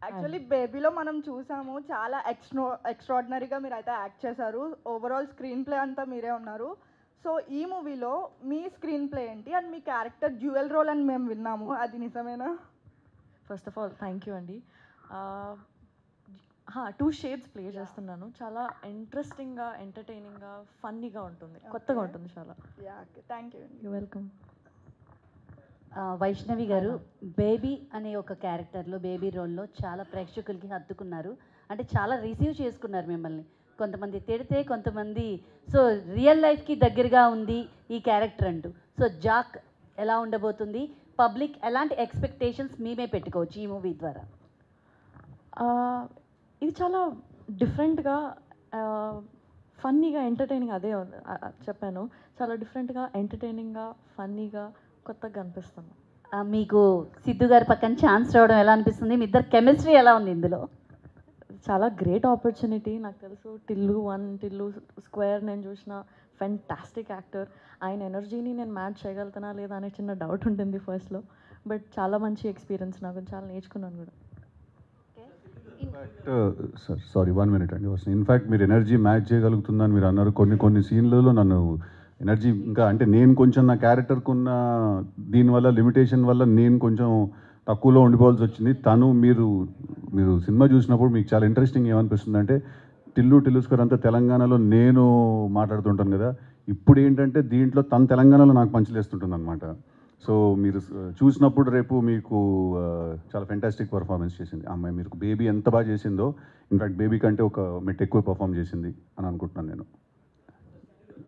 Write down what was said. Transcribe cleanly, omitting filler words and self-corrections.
Actually బేబీలో మనం చూసాము చాలా ఎక్స్ట్రాడినరీగా మీరైతే యాక్ట్ చేశారు. ఓవరాల్ స్క్రీన్ ప్లే అంతా మీరే ఉన్నారు. సో ఈ మూవీలో మీ స్క్రీన్ ప్లే ఏంటి అండ్ మీ క్యారెక్టర్ డ్యూయల్ రోల్ అని మేము విన్నాము, అది నిజమేనా? First of all thank you అండి. 2 షేడ్స్ ప్లే చేస్తున్నాను. చాలా ఇంట్రెస్టింగ్గా, ఎంటర్టైనింగ్గా, ఫన్నీగా ఉంటుంది, కొత్తగా ఉంటుంది చాలా. Thank you. You welcome. Vaishnavi గారు, బేబీ అనే ఒక క్యారెక్టర్లో, బేబీ రోల్లో చాలా ప్రేక్షకులకి హత్తుకున్నారు. అంటే చాలా రిసీవ్ చేసుకున్నారు మిమ్మల్ని. కొంతమంది తిడితే, కొంతమంది సో రియల్ లైఫ్కి దగ్గరగా ఉంది ఈ క్యారెక్టర్ అంటూ. సో జాక్ ఎలా ఉండబోతుంది, పబ్లిక్ ఎలాంటి ఎక్స్పెక్టేషన్స్ మేమే పెట్టుకోవచ్చు ఈ మూవీ ద్వారా? ఇది చాలా డిఫరెంట్గా, ఫన్నీగా, ఎంటర్టైనింగ్, అదే చెప్పాను. చాలా డిఫరెంట్గా, ఎంటర్టైనింగ్గా, ఫన్నీగా, కొత్తగా అనిపిస్తుంది. మీకు సిద్ధు గారి పక్కన ఛాన్స్ రావడం ఎలా అనిపిస్తుంది? మీ ఇద్దరు కెమిస్ట్రీ ఎలా ఉంది ఇందులో? చాలా గ్రేట్ ఆపర్చునిటీ. నాకు తెలుసు టిల్లు 1, టిల్లు స్క్వేర్ నేను చూసిన ఫెంటాస్టిక్ యాక్టర్. ఆయన ఎనర్జీని నేను మ్యాచ్ చేయగలుగుతానా లేదా అనే చిన్న డౌట్ ఉంటుంది ఫస్ట్లో. బట్ చాలా మంచి ఎక్స్పీరియన్స్, నాకు చాలా నేర్చుకున్నాను కూడా. సారీ 1 minute అండి. ఇన్ఫ్యాక్ట్ మీరు ఎనర్జీ మ్యాచ్ చేయగలుగుతుందని మీరు అన్నారు. కొన్ని సీన్లలో నన్ను ఎనర్జీ ఇంకా అంటే నేను కొంచెం నా క్యారెక్టర్కి ఉన్న దీనివల్ల లిమిటేషన్ వల్ల నేను కొంచెం తక్కువలో ఉండిపోవాల్సి వచ్చింది. మీరు సినిమా చూసినప్పుడు మీకు చాలా ఇంట్రెస్టింగ్ ఏమనిపిస్తుంది అంటే, టిల్లు స్క్వేర్ అంతా తెలంగాణలో నేను మాట్లాడుతుంటాను కదా, ఇప్పుడు ఏంటంటే దీంట్లో తన తెలంగాణలో నాకు పంచలేస్తుంటుంది అనమాట. సో మీరు చూసినప్పుడు రేపు మీకు చాలా ఫెంటాస్టిక్ పర్ఫార్మెన్స్ చేసింది ఆ అమ్మాయి. మీరు బేబీ ఎంత బాగా చేసిందో, ఇన్ఫ్యాక్ట్ బేబీ కంటే ఒక మెట్ ఎక్కువ పర్ఫామ్ చేసింది అని అనుకుంటున్నాను నేను.